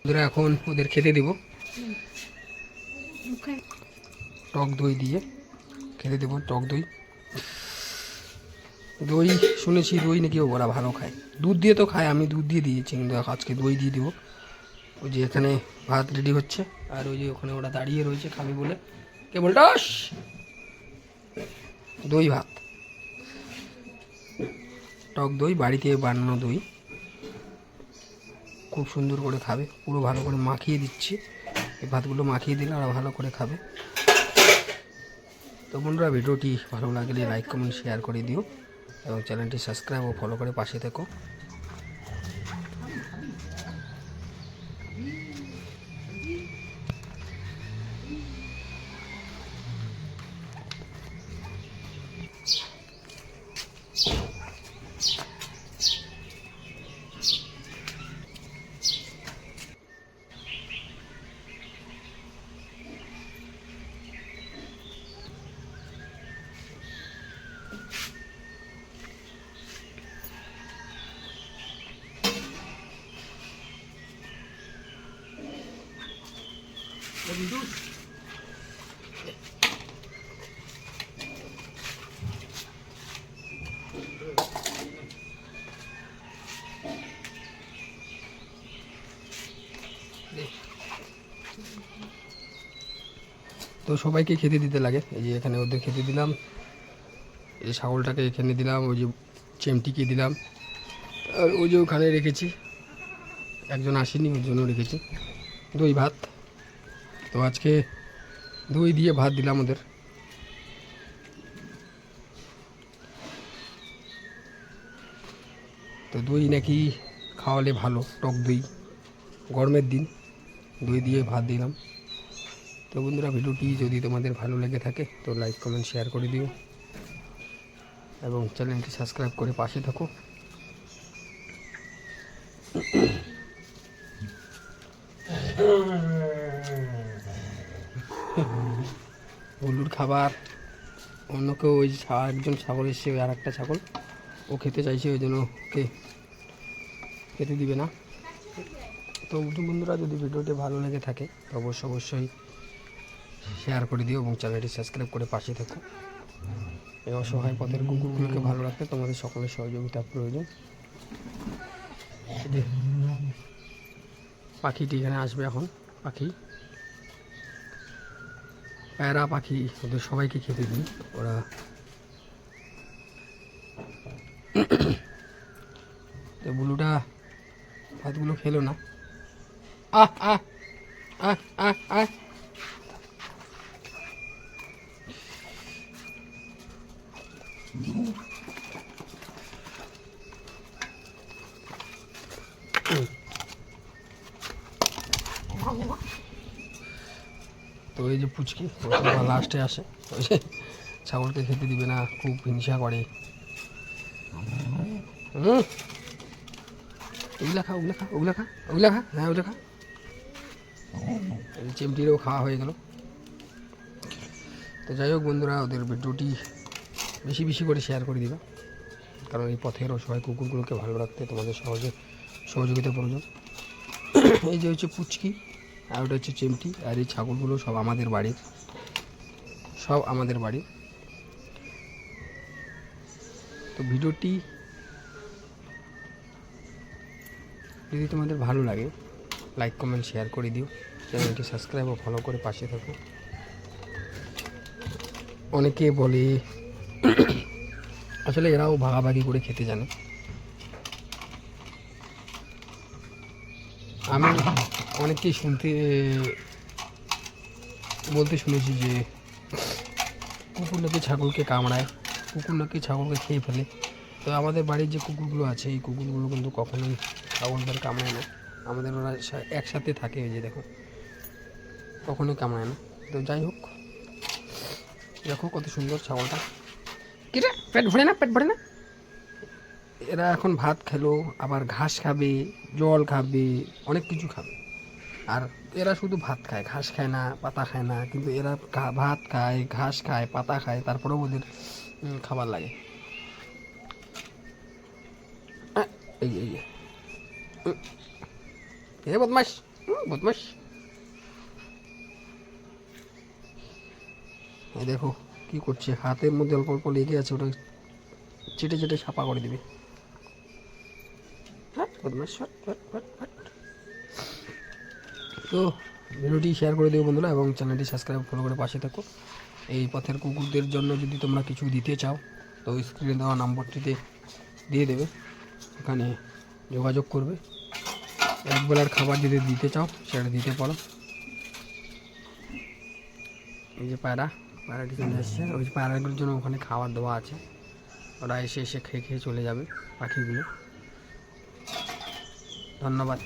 ওদের এখন ওদের খেতে দেব টক দই দিয়ে খেতে দেবো। টক দই দই শুনেছি দই নাকি ওরা ভালো খায়, দুধ দিয়ে তো খায়, আমি দুধ দিয়ে দিয়েছি, কিন্তু আজকে দই দিয়ে দেবো। ওই যে এখানে ভাত রেডি হচ্ছে, আর ওই যে ওখানে ওরা দাঁড়িয়ে রয়েছে খাবি বলে। কে বলটাস? দই ভাত, টক দই, বাড়িতে বানানো দই, খুব সুন্দর করে খাবে, পুরো ভালো করে মাখিয়ে দিচ্ছি। এই ভাতগুলো মাখিয়ে দিলে ওরা ভালো করে খাবে। তো বন্ধুরা, ভিডিওটি ভালো লাগলে লাইক কমেন্ট শেয়ার করে দিও এবং চ্যানেলটি সাবস্ক্রাইব ও ফলো করে পাশে থেকো। তো সবাইকে খেতে দিতে লাগে। এই যে এখানে ওদের খেতে দিলাম, এই যে ছাগলটাকে এখানে দিলাম, ওই যে চেমটিকে দিলাম, আর ওই যে ওখানে রেখেছি, একজন আসেনি ওর জন্য রেখেছি দই ভাত। তো আজকে দই দিয়ে ভাত দিলাম ওদের। তো দই নাকি খাওয়ালে ভালো, টক দই, গরমের দিন দই দিয়ে ভাত দিলাম। তো বন্ধুরা, ভিডিওটি যদি তোমাদের ভালো লেগে থাকে তো লাইক কমেন্ট শেয়ার করে দিও এবং চ্যানেলটি সাবস্ক্রাইব করে পাশে থাকো। হলুর খাবার অন্য কেউ, ওই একজন ছাগল এসছে, ওই আর একটা ছাগল, ও খেতে চাইছে, ওই জন্য ওকে খেতে দিবে না। তো বন্ধুরা, যদি ভিডিওটি ভালো লেগে থাকে তো অবশ্যই শেয়ার করে দিও এবং চ্যানেলটি সাবস্ক্রাইব করে পাশে থাকো। এই অসহায় পথের কুকুরগুলোকে ভালো রাখতে তোমাদের সকলের সহযোগিতা প্রয়োজন। পাখিটি এখানে আসবে এখন, পাখি প্যারা পাখি, ওদের সবাইকে খেতে দিই। ওরা তো বুলুটা ভাতগুলো খেলো না। আহ আহ আহ আহ আহ তো এই যে পুচকি লাস্টে আসে, ওই যে ছাগলকে খেতে দিবে না, খুব হিংসা করে। ওগুলা খা, ওগুলা খা, ওগুলা খা, ওগুলা খা, হ্যাঁ ওগুলা খা। চিমটিরও খাওয়া হয়ে গেল। তো যাই হোক বন্ধুরা, ওদের ভিডিওটি বেশি বেশি করে শেয়ার করে দিবা, কারণ এই পথের অসহায় কুকুরগুলোকে ভালো রাখতে তোমাদের সহযোগিতা প্রয়োজন। এই যে হচ্ছে পুচকি, আর ওটা হচ্ছে চিমটি, আর এই ছাগলগুলো সব আমাদের বাড়ির, সব আমাদের বাড়ির। তো ভিডিওটি যদি তোমাদের ভালো লাগে লাইক কমেন্ট শেয়ার করে দিও, চ্যানেলটি সাবস্ক্রাইব ও ফলো করে পাশে থাকো। অনেকে বলে আসলে এরাও ভাগাভাগি করে খেতে জানে। আমি অনেককেই বলতে শুনেছি যে কুকুর নাকি ছাগলকে কামড়ায়, কুকুর নাকি ছাগলকে খেয়ে ফেলে। তো আমাদের বাড়ির যে কুকুরগুলো আছে, এই কুকুরগুলো কিন্তু কখনোই ছাগলদের কামড়ায় না। আমাদের ওরা একসাথে থাকে, ওই যে দেখো, কখনোই কামড়ায় না। তো যাই হোক, দেখো কত সুন্দর ছাগলটা। কিরে, পেট ভরে না, পেট ভরে না? এরা এখন ভাত খেলো, আবার ঘাস খাবে, জল খাবে, অনেক কিছু খাবে। আর এরা শুধু ভাত খায়, ঘাস খায় না, পাতা খায় না। কিন্তু এরা ভাত খায়, ঘাস খায়, পাতা খায়, তারপরেও ওদের খাবার লাগে। এই এই এ বদমাস। বদমাস। এই দেখো কি করছে, হাতের মধ্যে অল্প অল্প লেগে আছে, ওটা চেটে চেটে সাপা করে দিবে। বদমাস। তো ভিডিওটি শেয়ার করে দিও বন্ধুরা, এবং চ্যানেলটি সাবস্ক্রাইব ফলো করে পাশে থাকো। এই পথের কুকুরদের জন্য যদি তোমরা কিছু দিতে চাও তো স্ক্রিনে দেওয়া নাম্বারটিতে দিয়ে দেবে, এখানে যোগাযোগ করবে। একবেলার খাবার যদি দিতে চাও সেটা দিতে পারো। এই যে পায়রাটি চলে আসছে, ওই পায়রাগুলোর জন্য ওখানে খাবার দেওয়া আছে, ওরা এসে এসে খেয়ে খেয়ে চলে যাবে পাখিগুলো। ধন্যবাদ।